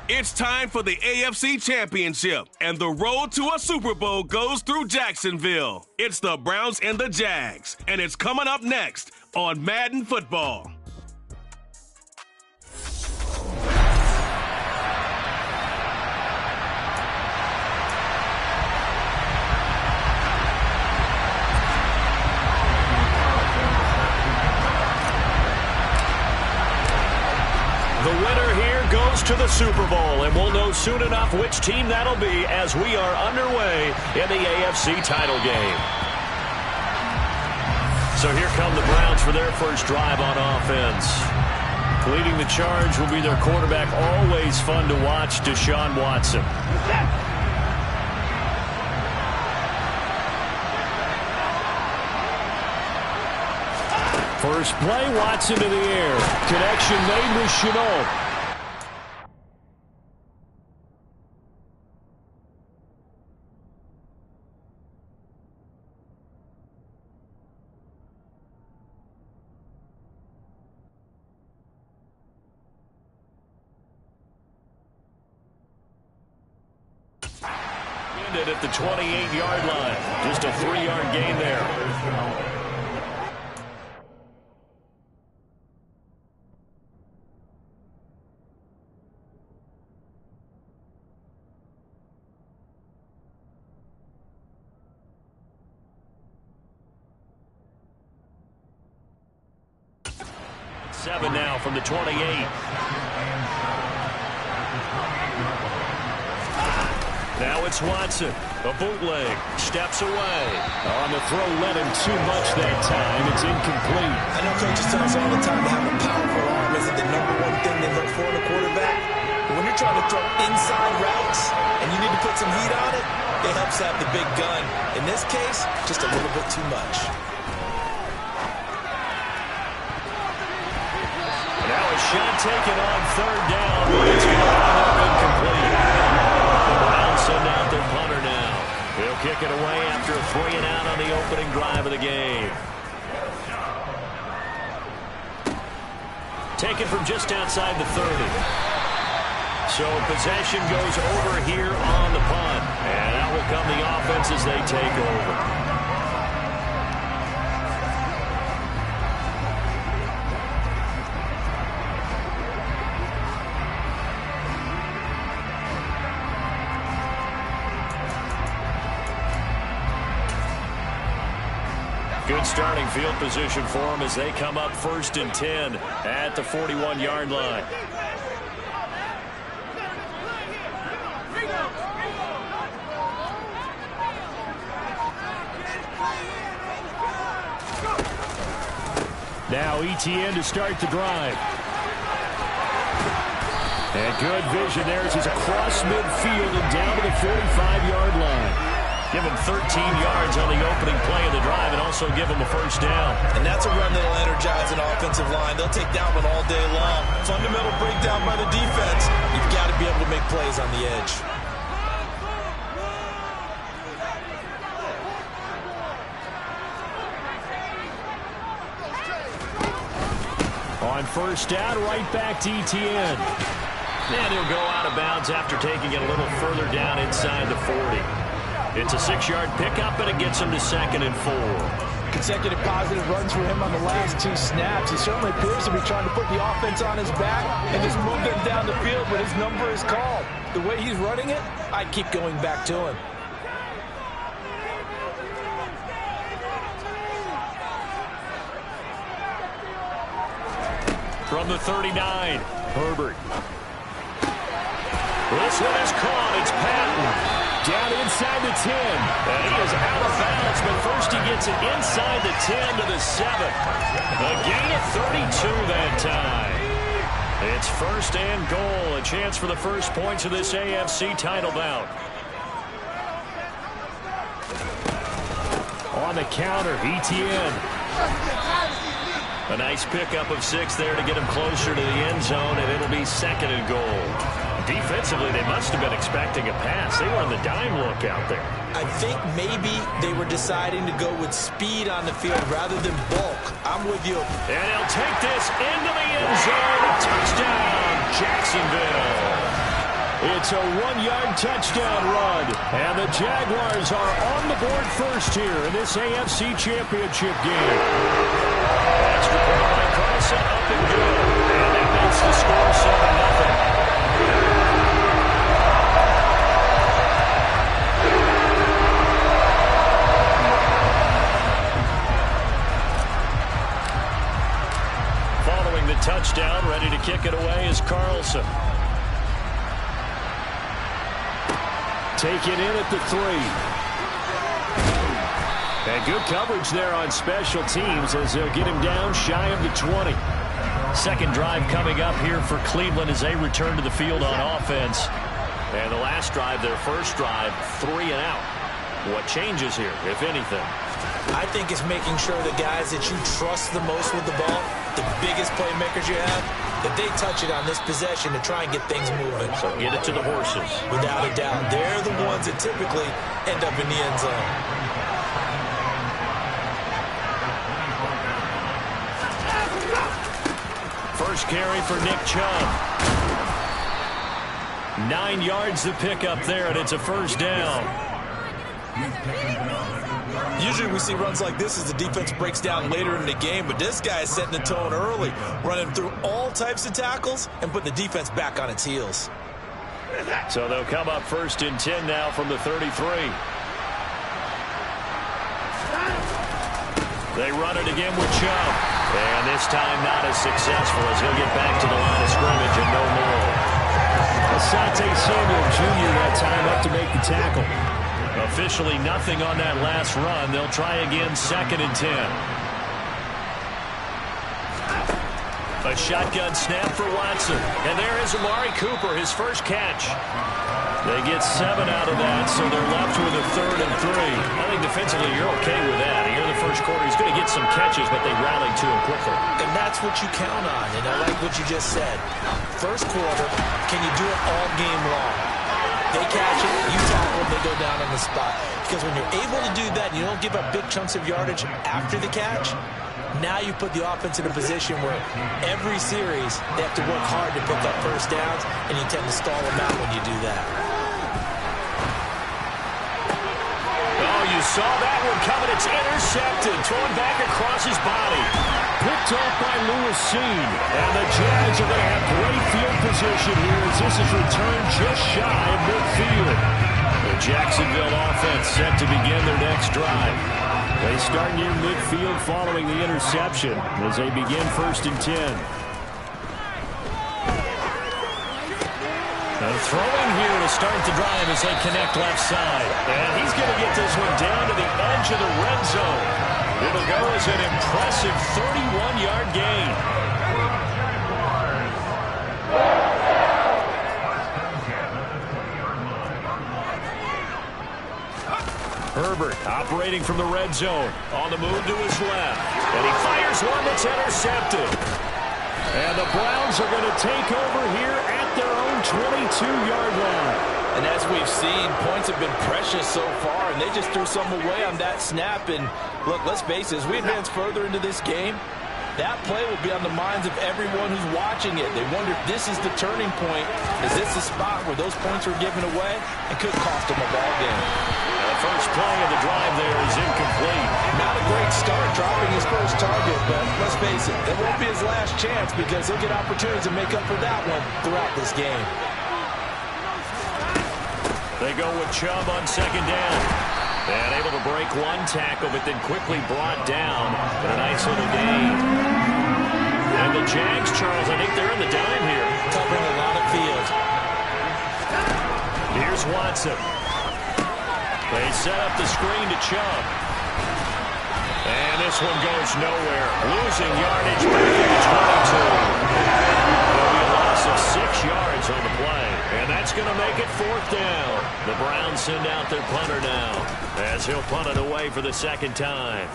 It's time for the AFC Championship, and the road to a Super Bowl goes through Jacksonville. It's the Browns and the Jags, and it's coming up next on Madden Football. The winner here goes to the Super Bowl, and we'll know soon enough which team that'll be as we are underway in the AFC title game. So here come the Browns for their first drive on offense. Leading the charge will be their quarterback, always fun to watch, Deshaun Watson. First play, Watson to the air. Connection made with Chenault. Ended at the 28-yard line. Just a 3-yard gain there. Seven now from the 28. Now it's Watson. A bootleg. Steps away. On the throw, led him too much that time. It's incomplete. I know coaches tell us all the time to have a powerful arm isn't the #1 thing they look for in a quarterback. But when you're trying to throw inside routes and you need to put some heat on it, it helps have the big gun. In this case, just a little bit too much. Now a shot taken on third down, but it's going to end up incomplete. The Browns send out their punter now. He'll kick it away after a 3-and-out on the opening drive of the game. Taken from just outside the 30. So possession goes over here on the punt. And out will come the offense as they take over. Good starting field position for them as they come up 1st and 10 at the 41-yard line. Now ETN to start the drive. And good vision there as he's across midfield and down to the 45-yard line. Give him 13 yards on the opening play of the drive and also give him a first down. And that's a run that'll energize an offensive line. They'll take that one all day long. Fundamental breakdown by the defense. You've got to be able to make plays on the edge. On first down, right back to ETN. And he'll go out of bounds after taking it a little further down inside the 40. It's a 6-yard pickup, and it gets him to 2nd and 4. Consecutive positive runs for him on the last 2 snaps. He certainly appears to be trying to put the offense on his back and just move them down the field, but his number is called. The way he's running it, I keep going back to him. From the 39, Herbert. This one is caught. It's Patton. Down inside the 10. And he is out of bounds, but first he gets it inside the 10 to the 7. A gain of 32 that time. It's 1st and goal. A chance for the first points of this AFC title bout. On the counter, ETN. A nice pickup of 6 there to get him closer to the end zone, and it'll be 2nd and goal. Defensively, they must have been expecting a pass. They were on the dime look out there. I think maybe they were deciding to go with speed on the field rather than bulk. I'm with you. And he'll take this into the end zone. Touchdown, Jacksonville. It's a 1-yard touchdown run. And the Jaguars are on the board first here in this AFC Championship game. Extra point by Carlson, up and good. And that makes the score 7-0. Following the touchdown, ready to kick it away is Carlson. Take it in at the 3. And good coverage there on special teams as they'll get him down shy of the 20. Second drive coming up here for Cleveland as they return to the field on offense. And the last drive, their first drive, 3 and out. What changes here, if anything? I think it's making sure the guys that you trust the most with the ball, the biggest playmakers you have, that they touch it on this possession to try and get things moving. So get it to the horses. Without a doubt. They're the ones that typically end up in the end zone. First carry for Nick Chubb. 9 yards to pick up there, and it's a first down. Usually we see runs like this as the defense breaks down later in the game, but this guy is setting the tone early, running through all types of tackles and putting the defense back on its heels. So they'll come up first and 10 now from the 33. They run it again with Chubb. And this time not as successful as he'll get back to the line of scrimmage and no more. Asante Samuel Jr. that time up to make the tackle. Officially nothing on that last run. They'll try again, 2nd and 10. A shotgun snap for Watson. And there is Amari Cooper, his first catch. They get 7 out of that, so they're left with a 3rd and 3. I think defensively you're okay with that. Here in the first quarter, he's going to get some catches, but they rally to him quickly. And that's what you count on, and I like what you just said. First quarter, can you do it all game long? They catch it, you tackle them, they go down on the spot. Because when you're able to do that, and you don't give up big chunks of yardage after the catch, now you put the offense in a position where every series they have to work hard to pick up first downs, and you tend to stall them out when you do that. Oh, you saw that one coming. It's intercepted. Thrown back across his body. Picked off by Lewis Seen. And the Jags are going to have great field position here as this is returned just shy of midfield. The Jacksonville offense set to begin their next drive. They start near midfield following the interception as they begin 1st and 10. Throwing here to start the drive as they connect left side. And he's going to get this one down to the edge of the red zone. It'll go as an impressive 31-yard gain. Herbert operating from the red zone. On the move to his left. And he fires one that's intercepted. And the Browns are going to take over here at their own 22-yard line. And as we've seen, points have been precious so far, and they just threw some away on that snap. And look, let's face it, as we advance further into this game, that play will be on the minds of everyone who's watching it. They wonder if this is the turning point. Is this the spot where those points were given away? It could cost them a ball game. The first play of the drive there is incomplete. Not a great start dropping his first target, but let's face it, it won't be his last chance because he'll get opportunities to make up for that one throughout this game. They go with Chubb on 2nd down. And able to break one tackle, but then quickly brought down. But a nice little gain. And the Jags, Charles, I think they're in the dime here. Covering a lot of field. Here's Watson. They set up the screen to Chubb. And this one goes nowhere. Losing yardage back at the 22. There'll be a loss of 6 yards on the play. And that's going to make it 4th down. The Browns send out their punter now as he'll punt it away for the 2nd time.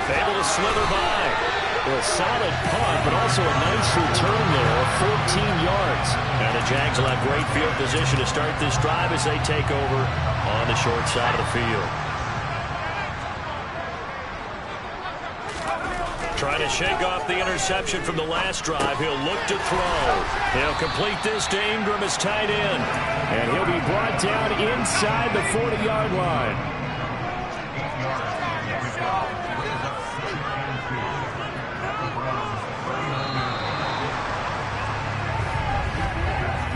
Able to slither by. Well, a solid punt, but also a nice return there of 14 yards. And the Jags will have great field position to start this drive as they take over on the short side of the field. Trying to shake off the interception from the last drive. He'll look to throw. He'll complete this to Ingram as tight end. And he'll be brought down inside the 40-yard line.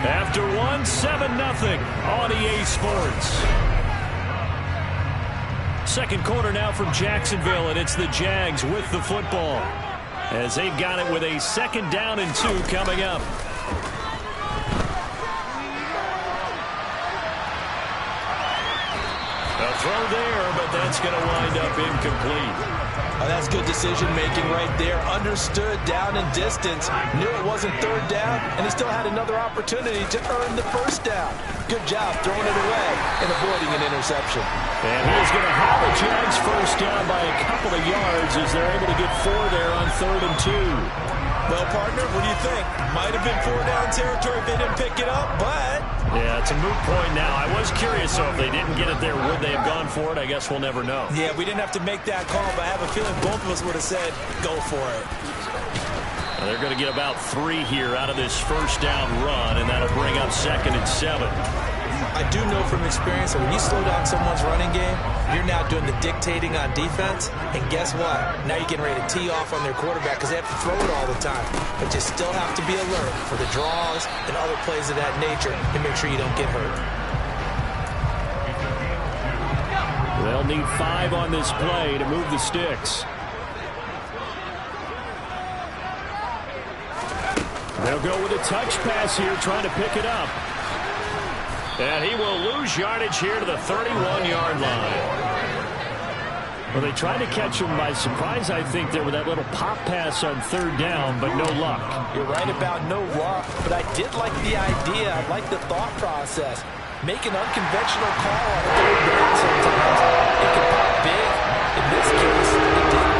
After one, 7-0 on EA Sports. Second quarter now from Jacksonville, and it's the Jags with the football as they've got it with a 2nd down and 2 coming up. A throw there, but that's going to wind up incomplete. That's good decision-making right there. Understood down and distance. Knew it wasn't 3rd down, and he still had another opportunity to earn the 1st down. Good job throwing it away and avoiding an interception. And he is going to have the Jags 1st down by a couple of yards as they're able to get 4 there on 3rd and 2. Well, partner, what do you think? Might have been 4-down territory if they didn't pick it up, but... Yeah, it's a moot point now. I was curious, so if they didn't get it there, would they have gone for it? I guess we'll never know. Yeah, we didn't have to make that call, but I have a feeling both of us would have said, go for it. Now they're going to get about 3 here out of this 1st down run, and that'll bring up 2nd and 7. I do know from experience that when you slow down someone's running game, you're now doing the dictating on defense. And guess what? Now you're getting ready to tee off on their quarterback because they have to throw it all the time. But you still have to be alert for the draws and other plays of that nature to make sure you don't get hurt. They'll need 5 on this play to move the sticks. They'll go with a touch pass here, trying to pick it up. And he will lose yardage here to the 31-yard line. Well, they tried to catch him by surprise, I think, there with that little pop pass on 3rd down, but no luck. You're right about no luck, but I did like the idea. I like the thought process. Make an unconventional call on 3rd down sometimes. It can pop big. In this case, it did.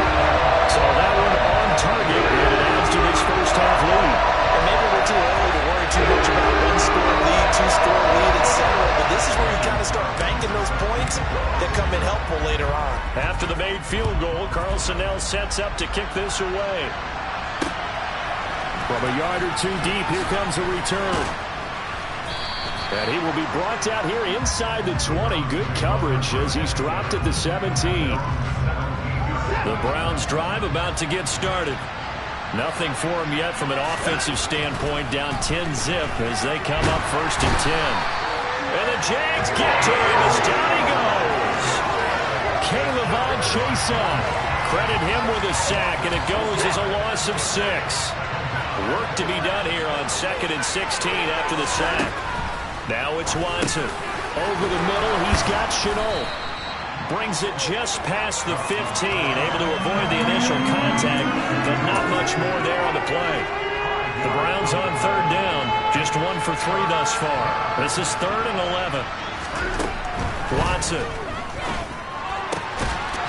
So that one on target, and it adds to this 1st half lead. And maybe we're too early to worry too much about 1-score lead, 2-score lead, etc. But this is where you kind of start banking those points that come in helpful later on. After the made field goal, Carlson now sets up to kick this away. From a yard or 2 deep, here comes a return. And he will be brought down here inside the 20. Good coverage as he's dropped at the 17. The Browns drive about to get started. Nothing for him yet from an offensive standpoint, down 10-zip as they come up 1st and 10. And the Jags get to him as down he goes. Caleb Chason, credit him with a sack, and it goes as a loss of 6. Work to be done here on 2nd and 16 after the sack. Now it's Watson. Over the middle, he's got Chenault. Brings it just past the 15, able to avoid the initial contact, but not much more there on the play. The Browns on 3rd down, just 1 for 3 thus far. This is 3rd and 11. Watson.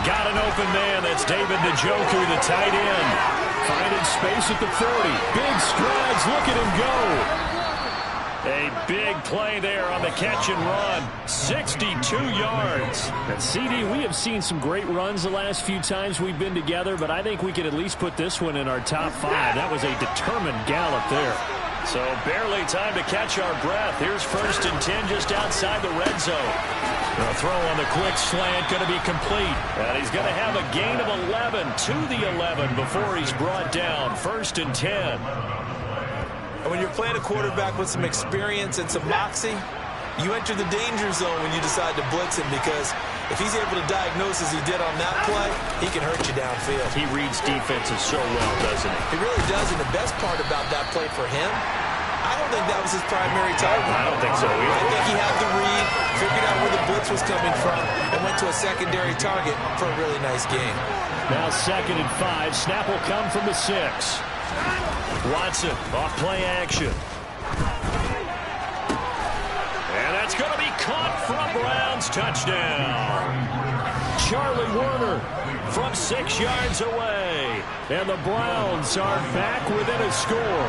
Got an open man. That's David Njoku, the tight end. Finding space at the 40. Big strides. Look at him go. A big play there on the catch and run. 62 yards. And CD, we have seen some great runs the last few times we've been together, but I think we could at least put this one in our top 5. That was a determined gallop there. So barely time to catch our breath. Here's 1st and 10 just outside the red zone. The throw on the quick slant going to be complete. And he's going to have a gain of 11 to the 11 before he's brought down. 1st and 10. When you're playing a quarterback with some experience and some moxie, you enter the danger zone when you decide to blitz him, because if he's able to diagnose as he did on that play, he can hurt you downfield. He reads defenses so well, doesn't he? He really does, and the best part about that play for him, I don't think that was his primary target. I don't think so either. I think he had the read, figured out where the blitz was coming from, and went to a secondary target for a really nice game. Now 2nd and 5. Snap will come from the 6. Watson off play action. And that's going to be caught for a Browns touchdown. Charlie Warner from 6 yards away. And the Browns are back within a score.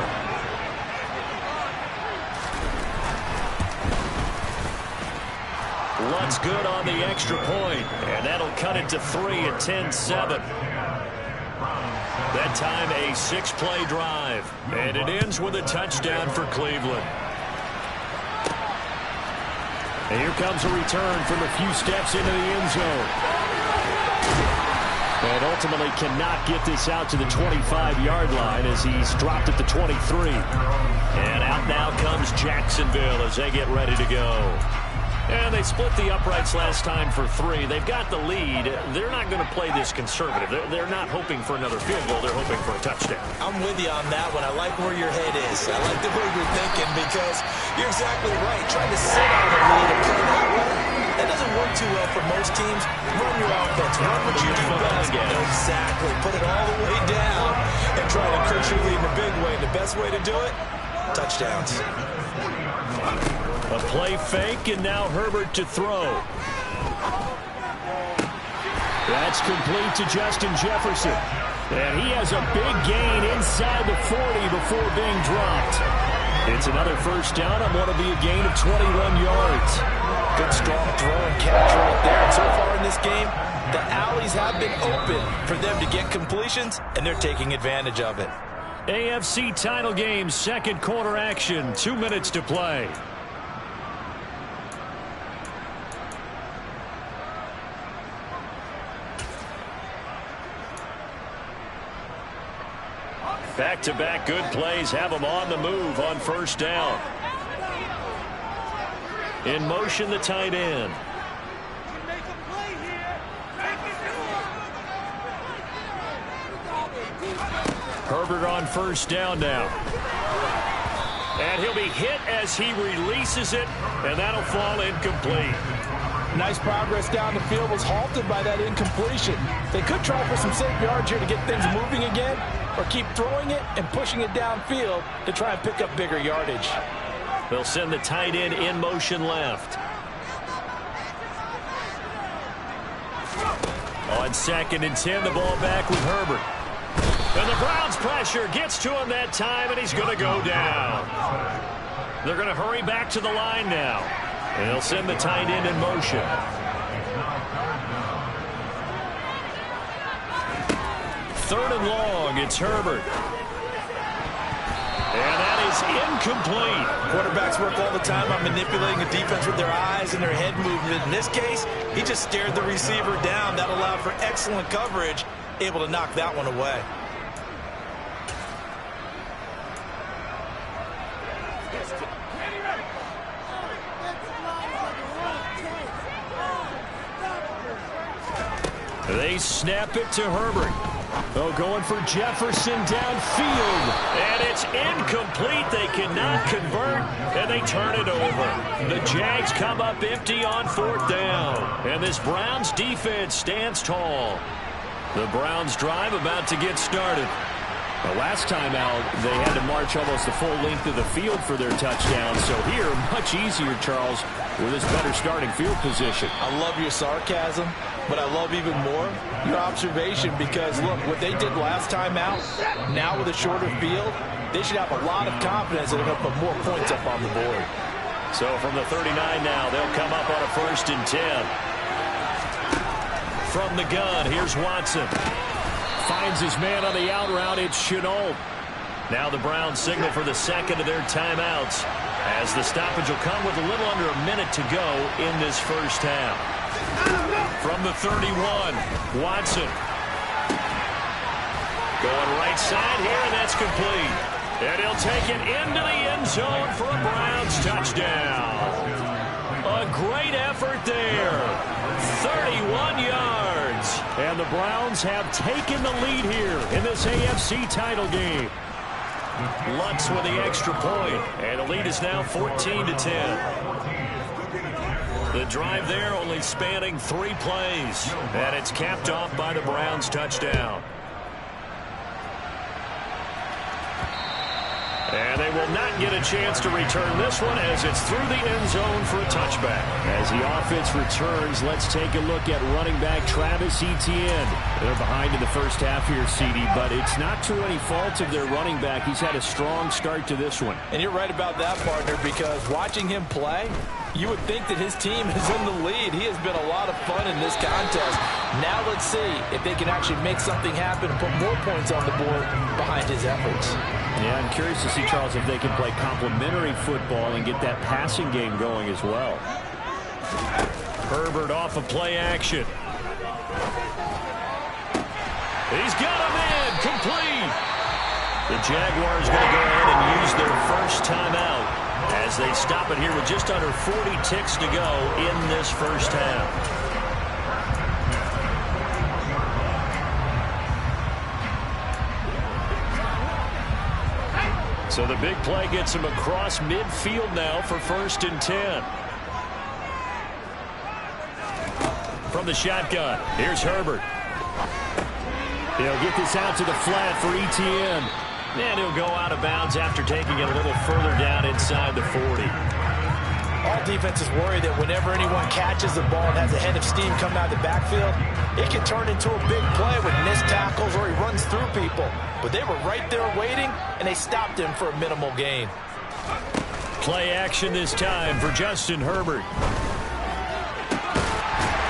Luck's good on the extra point, and that'll cut it to 3 at 10-7. That time a 6-play drive, and it ends with a touchdown for Cleveland. And here comes a return from a few steps into the end zone. And ultimately cannot get this out to the 25-yard line as he's dropped at the 23. And out now comes Jacksonville as they get ready to go. And they split the uprights last time for 3. They've got the lead. They're not going to play this conservative. They're not hoping for another field goal. They're hoping for a touchdown. I'm with you on that one. I like where your head is. I like the way you're thinking because you're exactly right. Trying to sit on the lead and play that way, that doesn't work too well for most teams. Run your offense. Run what you do best. Exactly. Put it all the way down and try to crush your lead in a big way. The best way to do it, touchdowns. A play fake, and now Herbert to throw. That's complete to Justin Jefferson. And he has a big gain inside the 40 before being dropped. It's another first down on what will be a gain of 21 yards. Good strong throw and catch right there. And so far in this game, the alleys have been open for them to get completions, and they're taking advantage of it. AFC title game, second quarter action, 2 minutes to play. Back-to-back good plays have them on the move on first down. In motion, the tight end. Herbert on first down now. And he'll be hit as he releases it, and that'll fall incomplete. Nice progress down the field, was halted by that incompletion. They could try for some safe yards here to get things moving again, or keep throwing it and pushing it downfield to try and pick up bigger yardage. They'll send the tight end in motion left. On 2nd and 10, the ball back with Herbert. And the Browns pressure gets to him that time, and he's going to go down. They're going to hurry back to the line now. And they'll send the tight end in motion. Third and long, it's Herbert. And that is incomplete. Quarterbacks work all the time on manipulating a defense with their eyes and their head movement. In this case, he just stared the receiver down. That allowed for excellent coverage, able to knock that one away. They snap it to Herbert. Oh, going for Jefferson downfield. And it's incomplete. They cannot convert, and they turn it over. The Jags come up empty on 4th down. And this Browns defense stands tall. The Browns drive about to get started. The last time out, they had to march almost the full length of the field for their touchdown. So here, much easier, Charles, with this better starting field position. I love your sarcasm, but I love even more your observation because, look, what they did last time out, now with a shorter field, they should have a lot of confidence that they're going to put more points up on the board. So from the 39 now, they'll come up on a 1st and 10. From the gun, here's Watson. Finds his man on the out route. It's Chenault. Now the Browns signal for the second of their timeouts as the stoppage will come with a little under a minute to go in this first half. From the 31, Watson. Going right side here, and that's complete. And he'll take it into the end zone for a Browns touchdown. A great effort there. 31 yards. And the Browns have taken the lead here in this AFC title game. Lutz with the extra point, and the lead is now 14-10. The drive there only spanning 3 plays, and it's capped off by the Browns touchdown. And they will not get a chance to return this one as it's through the end zone for a touchback. As the offense returns, let's take a look at running back Travis Etienne. They're behind in the first half here, CD, but it's not through any fault of their running back. He's had a strong start to this one. And you're right about that, partner, because watching him play, you would think that his team is in the lead. He has been a lot of fun in this contest. Now let's see if they can actually make something happen and put more points on the board behind his efforts. Yeah, I'm curious to see, Charles, if they can play complementary football and get that passing game going as well. Herbert off of play action. He's got him in, complete. The Jaguars going to go ahead and use their first timeout as they stop it here with just under 40 ticks to go in this first half. So the big play gets him across midfield now for 1st and 10. From the shotgun, here's Herbert. They'll get this out to the flat for Etienne. And he'll go out of bounds after taking it a little further down inside the 40. All defenses worry that whenever anyone catches the ball and has a head of steam coming out of the backfield, it can turn into a big play with missed tackles or he runs through people. But they were right there waiting, and they stopped him for a minimal gain. Play action this time for Justin Herbert.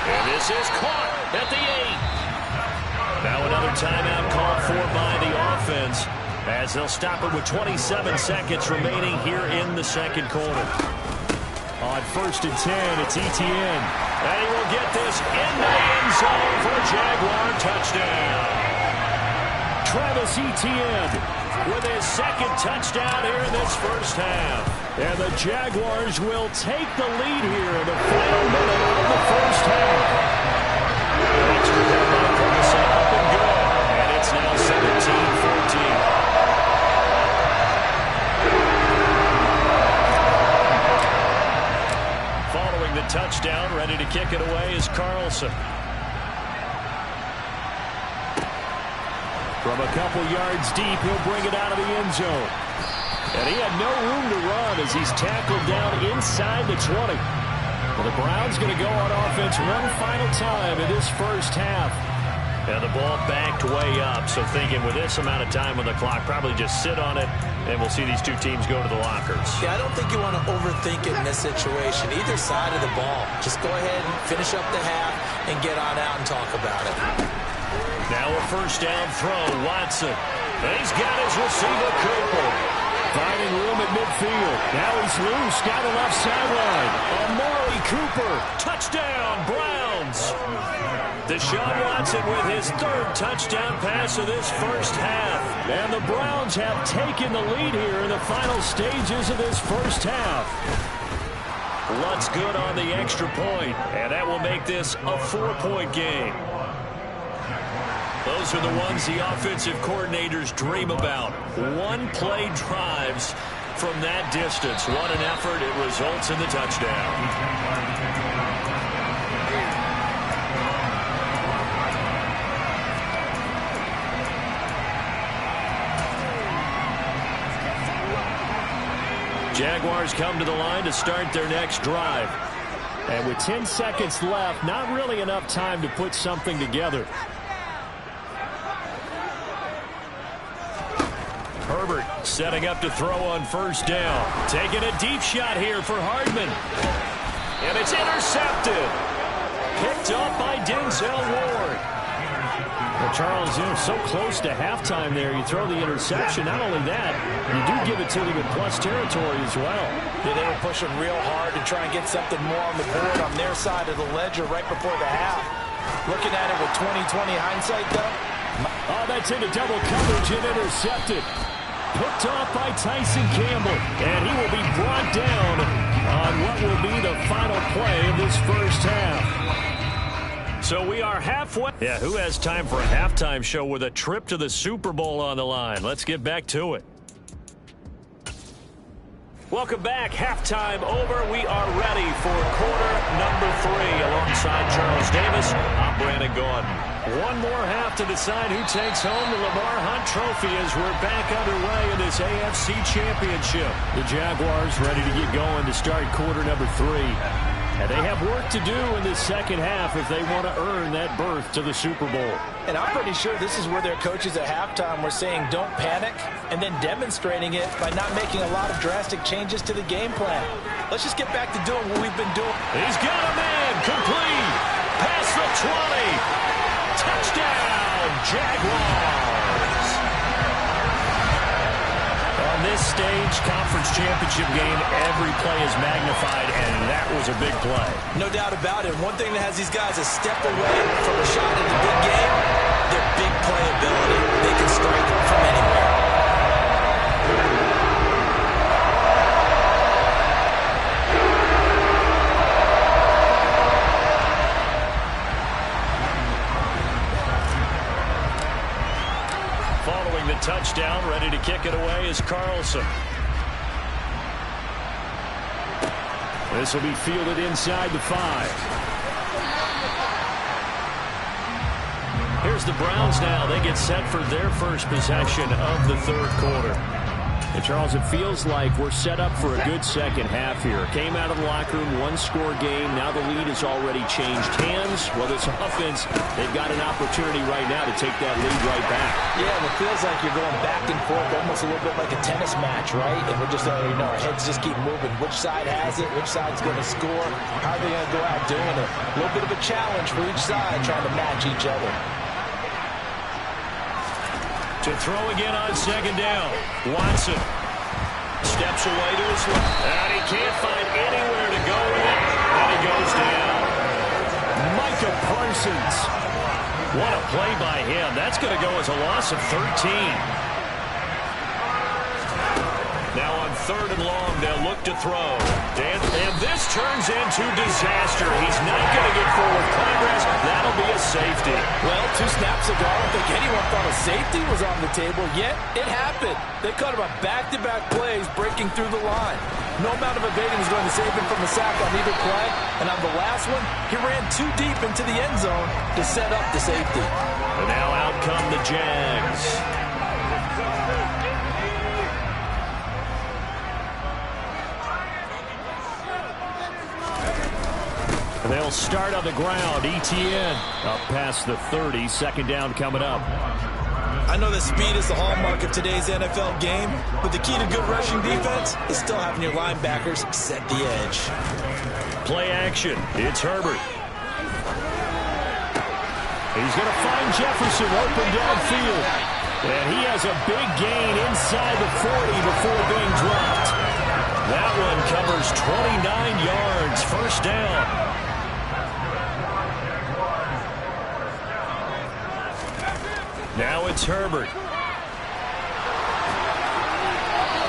And this is caught at the 8. Now another timeout called for by the offense as they'll stop it with 27 seconds remaining here in the second quarter. On 1st and 10, it's Etienne. And he will get this into the end zone for a Jaguar touchdown. Travis Etienne with his second touchdown here in this first half. And the Jaguars will take the lead here in the final minute of the first half. Extra point from the set up and good. And it's now 17-14. Following the touchdown, ready to kick it away is Carlson. From a couple yards deep, he'll bring it out of the end zone. And he had no room to run as he's tackled down inside the 20. Well, the Browns going to go on offense one final time in this first half. And the ball backed way up, so thinking with this amount of time on the clock, probably just sit on it, and we'll see these two teams go to the lockers. Yeah, I don't think you want to overthink it in this situation. Either side of the ball. Just go ahead and finish up the half and get on out and talk about it. Now a first down throw, Watson. And he's got his receiver, Cooper. Finding room at midfield. Now he's loose down the left sideline. Amari Cooper. Touchdown, Browns. Deshaun Watson with his third touchdown pass of this first half. And the Browns have taken the lead here in the final stages of this first half. Lutz good on the extra point, and that will make this a 4-point game. Those are the ones the offensive coordinators dream about. One-play drives from that distance. What an effort. It results in the touchdown. Jaguars come to the line to start their next drive. And with 10 seconds left, not really enough time to put something together. Herbert setting up to throw on first down. Taking a deep shot here for Hardman. And it's intercepted. Picked up by Denzel Ward. Well, Charles, so close to halftime there. You throw the interception. Not only that, you do give it to them in plus territory as well. Yeah, they were pushing real hard to try and get something more on the board on their side of the ledger right before the half. Looking at it with 20/20 hindsight, though. Oh, that's into double coverage and intercepted. Picked off by Tyson Campbell, and he will be brought down on what will be the final play of this first half. So we are halfway. Yeah, who has time for a halftime show with a trip to the Super Bowl on the line? Let's get back to it. Welcome back. Halftime over. We are ready for quarter number 3 alongside Charles Davis. I'm Brandon Gaudin. One more half to decide who takes home the Lamar Hunt Trophy as we're back underway in this AFC Championship. The Jaguars ready to get going to start quarter number 3. And they have work to do in this second half if they want to earn that berth to the Super Bowl. And I'm pretty sure this is where their coaches at halftime were saying don't panic, and then demonstrating it by not making a lot of drastic changes to the game plan. Let's just get back to doing what we've been doing. He's got a man complete. Past the 20. Touchdown, Jaguars. On this stage, conference championship game, every play is magnified, and that was a big play. No doubt about it. One thing that has these guys a step away from a shot in the big game, their big play ability. They can strike from anywhere. Following the touchdown, ready to kick it away is Carlson. This will be fielded inside the 5. Here's the Browns now. They get set for their first possession of the third quarter. And Charles, it feels like we're set up for a good second half here. Came out of the locker room, one-score game. Now the lead has already changed hands. Well, this offense, they've got an opportunity right now to take that lead right back. Yeah, and it feels like you're going back and forth, almost a little bit like a tennis match, right? And we're just, our heads just keep moving. Which side has it? Which side's going to score? How are they going to go out doing it? A little bit of a challenge for each side, trying to match each other. To throw again on second down. Watson steps away to his left. And he can't find anywhere to go with it. And he goes down. Micah Parsons. What a play by him. That's going to go as a loss of 13. Now on third and long, they'll look to throw. And this turns into disaster. He's not going to get forward progress. That'll be a safety. Well, 2 snaps ago, I don't think anyone thought a safety was on the table, yet it happened. They cut him a back-to-back plays breaking through the line. No amount of evading was going to save him from a sack on either play. And on the last one, he ran too deep into the end zone to set up the safety. And now out come the Jags. They'll start on the ground. Etienne up past the 30. Second down coming up. I know that speed is the hallmark of today's NFL game, but the key to good rushing defense is still having your linebackers set the edge. Play action. It's Herbert. He's going to find Jefferson open downfield. And he has a big gain inside the 40 before being dropped. That one covers 29 yards. First down. Now it's Herbert.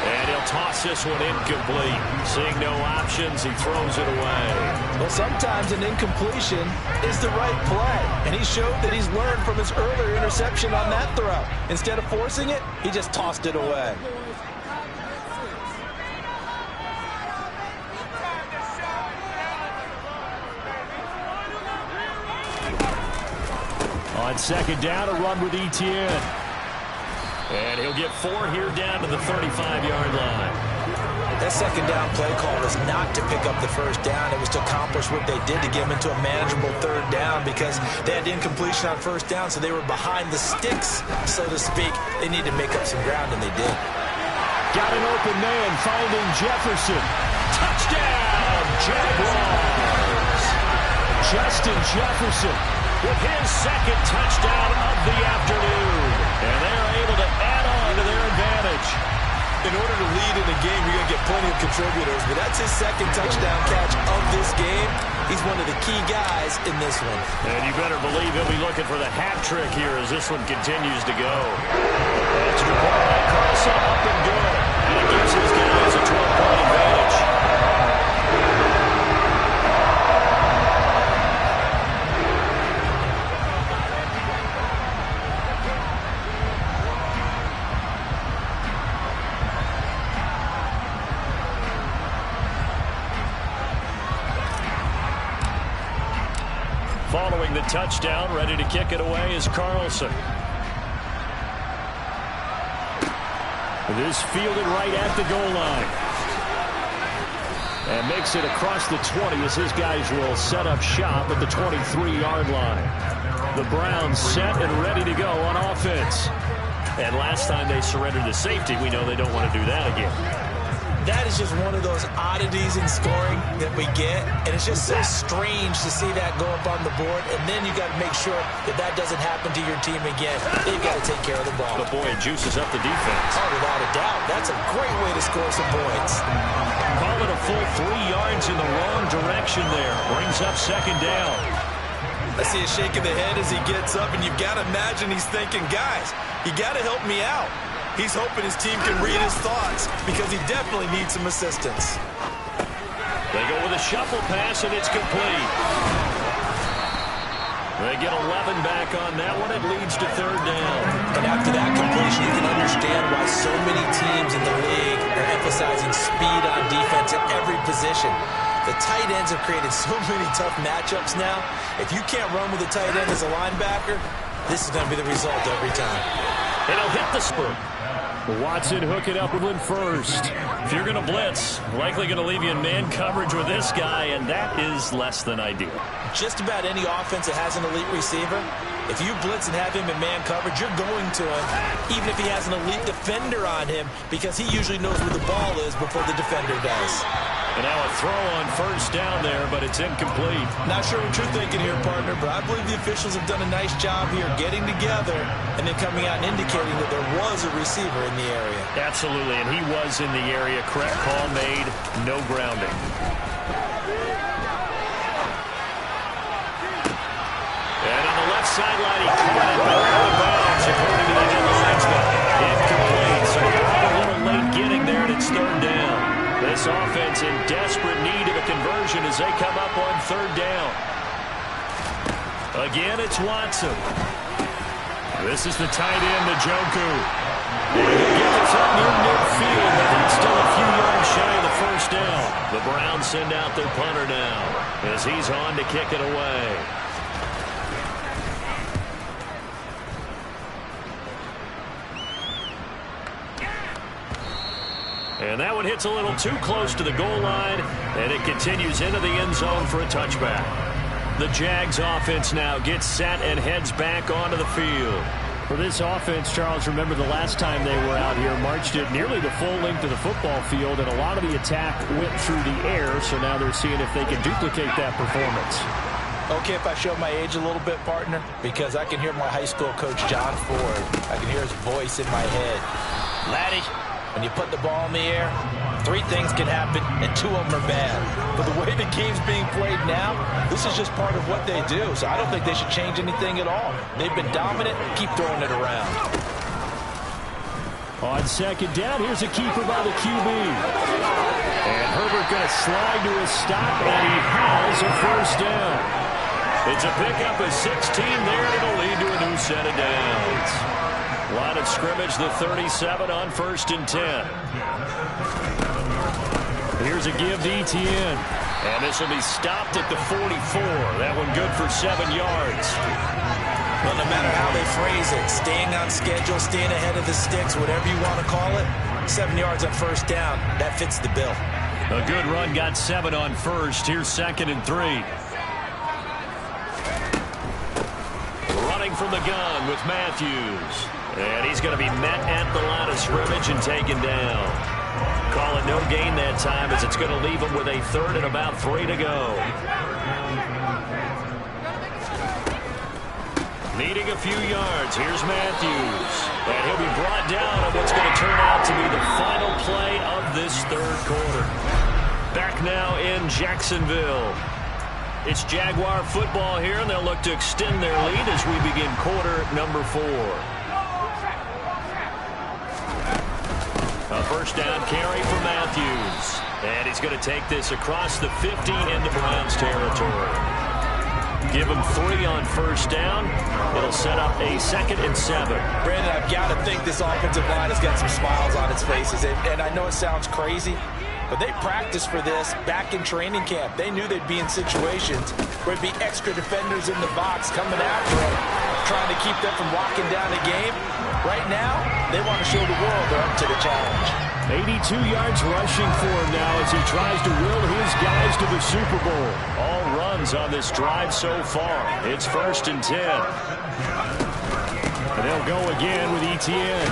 And he'll toss this one incomplete. Seeing no options, he throws it away. Well, sometimes an incompletion is the right play. And he showed that he's learned from his earlier interception on that throw. Instead of forcing it, he just tossed it away. On second down, a run with Etienne. And he'll get 4 here down to the 35-yard line. That second down play call was not to pick up the first down. It was to accomplish what they did to get them into a manageable third down because they had incompletion on first down, so they were behind the sticks, so to speak. They needed to make up some ground, and they did. Got an open man, finding Jefferson. Touchdown, Jaguars! Justin Jefferson with his second touchdown of the afternoon. And they're able to add on to their advantage. In order to lead in a game, you're going to get plenty of contributors, but that's his second touchdown catch of this game. He's one of the key guys in this one. And you better believe he'll be looking for the hat trick here as this one continues to go. Extra point by Carlson, up and good. And it gives his guys a 12-point advantage. following the touchdown. Ready to kick it away is Carlson. This fielded right at the goal line. And makes it across the 20 as his guys will set up shop at the 23-yard line. The Browns set and ready to go on offense. And last time they surrendered to safety, we know they don't want to do that again. That is just one of those oddities in scoring that we get, and it's just so strange to see that go up on the board, and then you got to make sure that that doesn't happen to your team again. You've got to take care of the ball. But boy, it juices up the defense. Oh, without a doubt. That's a great way to score some points. Call it a full 3 yards in the wrong direction there. Brings up second down. I see a shake of the head as he gets up, and you've got to imagine he's thinking, guys, you got to help me out. He's hoping his team can read his thoughts because he definitely needs some assistance. They go with a shuffle pass, and it's complete. They get 11 back on that one. It leads to third down. And after that completion, you can understand why so many teams in the league are emphasizing speed on defense at every position. The tight ends have created so many tough matchups now. If you can't run with a tight end as a linebacker, this is going to be the result every time. And he'll hit the spur. Watson hooking up with first. If you're going to blitz, likely going to leave you in man coverage with this guy, and that is less than ideal. Just about any offense that has an elite receiver, if you blitz and have him in man coverage, you're going to him, even if he has an elite defender on him, because he usually knows where the ball is before the defender does. And now a throw on first down there, but it's incomplete. Not sure what you're thinking here, partner, but I believe the officials have done a nice job here getting together and then coming out and indicating that there was a receiver in the area. Absolutely, and he was in the area. Correct call made, no grounding. And on the left sideline, he caught it, but out of bounds, according to the headlines. Incomplete, so a little late getting there, and it's third down. This offense in desperate need of a conversion as they come up on third down. Again, it's Watson. This is the tight end, Njoku. He'll get this up near midfield, but that's still a few yards shy of the first down. The Browns send out their punter now as he's on to kick it away. And that one hits a little too close to the goal line, and it continues into the end zone for a touchback. The Jags offense now gets set and heads back onto the field. For this offense, Charles, remember the last time they were out here, marched it nearly the full length of the football field, and a lot of the attack went through the air, so now they're seeing if they can duplicate that performance. Okay, if I show my age a little bit, partner, because I can hear my high school coach, John Ford. I can hear his voice in my head. Laddie, when you put the ball in the air, 3 things can happen, and 2 of them are bad. But the way the game's being played now, this is just part of what they do. So I don't think they should change anything at all. They've been dominant. Keep throwing it around. On second down, here's a keeper by the QB. And Herbert going to slide to a stop, and he has a first down. It's a pickup of 16 there, and it'll lead to a new set of downs. Line of scrimmage, the 37 on 1st and 10. Here's a give to Etienne. And this will be stopped at the 44. That one good for 7 yards. Well, no matter how they phrase it, staying on schedule, staying ahead of the sticks, whatever you want to call it, 7 yards on first down, that fits the bill. A good run got 7 on first. Here's 2nd and 3. Running from the gun with Matthews. And he's going to be met at the line of scrimmage and taken down. Call it no gain that time as it's going to leave him with a 3rd and about 3 to go. Needing a few yards. Here's Matthews. And he'll be brought down on what's going to turn out to be the final play of this 3rd quarter. Back now in Jacksonville. It's Jaguar football here, and they'll look to extend their lead as we begin quarter number 4. A first down carry for Matthews. And he's going to take this across the 50 into Browns territory. Give him 3 on first down. It'll set up a 2nd and 7. Brandon, I've got to think this offensive line has got some smiles on its faces. And I know it sounds crazy, But they practiced for this back in training camp. They knew they'd be in situations where it'd be extra defenders in the box coming after them, trying to keep them from locking down the game. Right now, they want to show the world they're up to the challenge. 82 yards rushing for him now as he tries to will his guys to the Super Bowl. All runs on this drive so far. It's 1st and 10. And they'll go again with Etienne.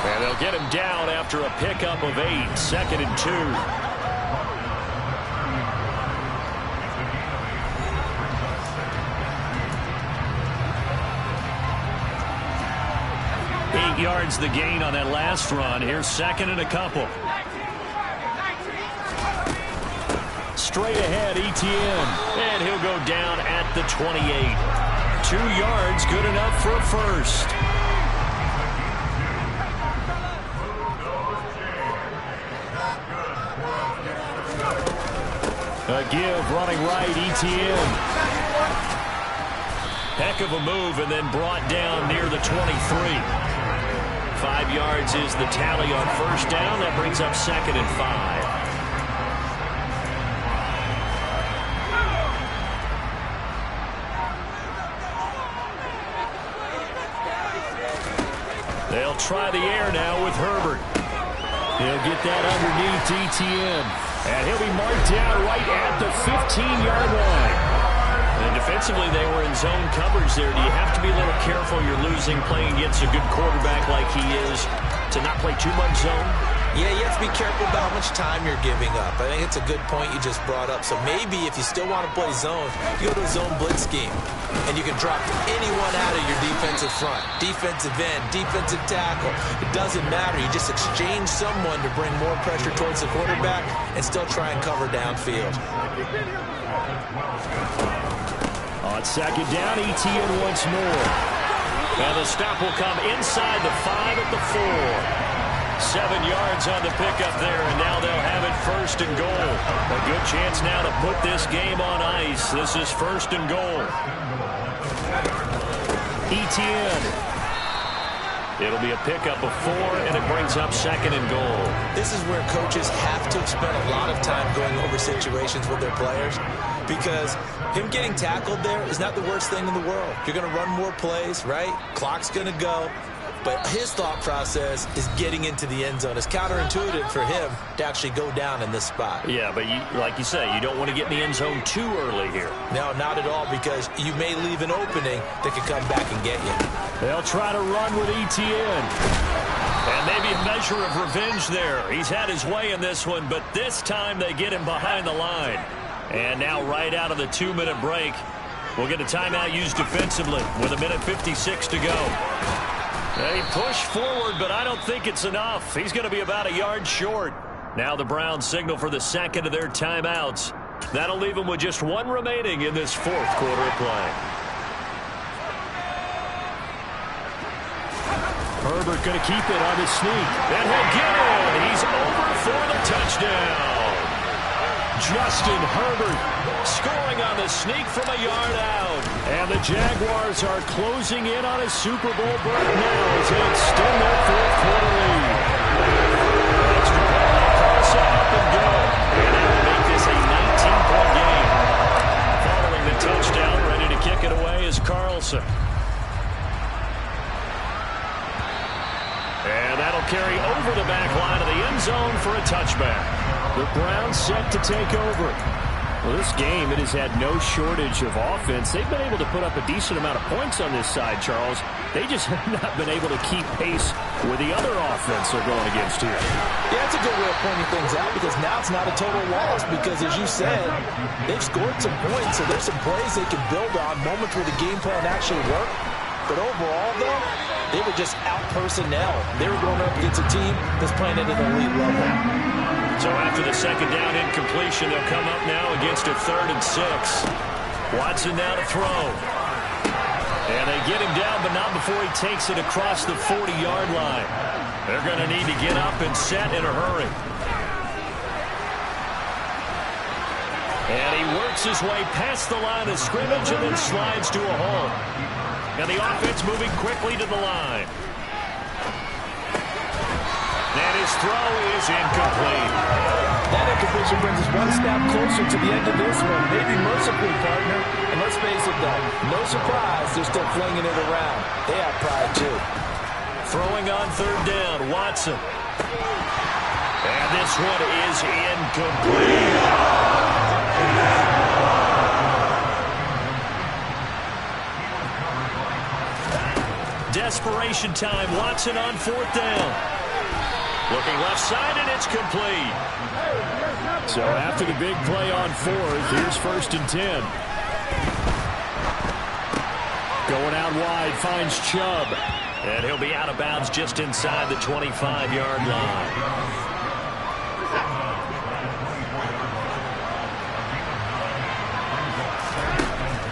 And they'll get him down after a pickup of 8. 2nd and 2. Yards the gain on that last run. Here's 2nd and a couple. Straight ahead, Etienne. And he'll go down at the 28. 2 yards, good enough for a first. A give running right, Etienne. Heck of a move and then brought down near the 23. 5 yards is the tally on 1st down. That brings up 2nd and 5. They'll try the air now with Herbert. He'll get that underneath Etienne. And he'll be marked down right at the 15-yard line. And defensively, they were in zone coverage there. Do you have to be a little careful? You're losing playing against a good quarterback like he is to not play too much zone? Yeah, you have to be careful about how much time you're giving up. I think it's a good point you just brought up. So maybe if you still want to play zone, you go to a zone blitz scheme. And you can drop anyone out of your defensive front. Defensive end, defensive tackle. It doesn't matter. You just exchange someone to bring more pressure towards the quarterback and still try and cover downfield. On 2nd down, Etienne once more. And the stop will come inside the 5 at the 4. 7 yards on the pickup there, and now they'll have it 1st and goal. A good chance now to put this game on ice. This is 1st and goal. Etienne. It'll be a pickup of 4, and it brings up 2nd and goal. This is where coaches have to spend a lot of time going over situations with their players, because him getting tackled there is not the worst thing in the world. You're going to run more plays, right? Clock's going to go. But his thought process is getting into the end zone. It's counterintuitive for him to actually go down in this spot. Yeah, but like you say, you don't want to get in the end zone too early here. No, not at all, because you may leave an opening that could come back and get you. They'll try to run with Etienne. And maybe a measure of revenge there. He's had his way in this one, but this time they get him behind the line. And now right out of the 2-minute break, we'll get a timeout used defensively with 1:56 to go. They push forward, but I don't think it's enough. He's going to be about a yard short. Now the Browns signal for the 2nd of their timeouts. That'll leave them with just 1 remaining in this 4th quarter of play. Herbert going to keep it on his sneak. And he'll get it. He's over for the touchdown. Justin Herbert scoring on the sneak from a yard out. And the Jaguars are closing in on a Super Bowl break now as they extend their 4th quarter lead. Extra point, cross up and go. And that will make this a 19-point game. Following the touchdown, ready to kick it away is Carlson. And that'll carry over the back line of the end zone for a touchback. The Browns set to take over. Well, this game, it has had no shortage of offense. They've been able to put up a decent amount of points on this side, Charles. They just have not been able to keep pace with the other offense they're going against here. Yeah, that's a good way of pointing things out, because now it's not a total loss, because as you said, they've scored some points, so there's some plays they can build on, moments where the game plan actually worked. But overall, though, they were just out-personnel. They were going up against a team that's playing at an elite level. So after the 2nd down incompletion, they'll come up now against a 3rd and 6. Watson now to throw. And they get him down, but not before he takes it across the 40-yard line. They're going to need to get up and set in a hurry. And he works his way past the line of scrimmage and then slides to a hole. And the offense moving quickly to the line. And his throw is incomplete. That incompletion brings us one step closer to the end of this one. Maybe mercifully, partner. And let's face it, though, no surprise, they're still flinging it around. They have pride, too. Throwing on third down, Watson. And this one is incomplete. Desperation time. Watson on fourth down. Looking left side, and it's complete. So after the big play on fourth, here's 1st and 10. Going out wide, finds Chubb. And he'll be out of bounds just inside the 25-yard line.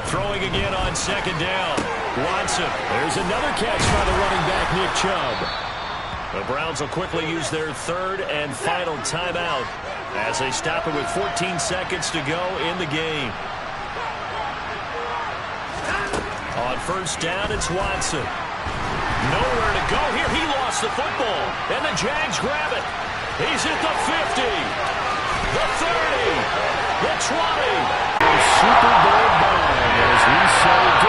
Throwing again on 2nd down. Watson. There's another catch by the running back, Nick Chubb. The Browns will quickly use their 3rd and final timeout as they stop it with 14 seconds to go in the game. On 1st down, it's Watson. Nowhere to go here. He lost the football. And the Jags grab it. He's at the 50. The 30. The 20. The Super Bowl bomb as we say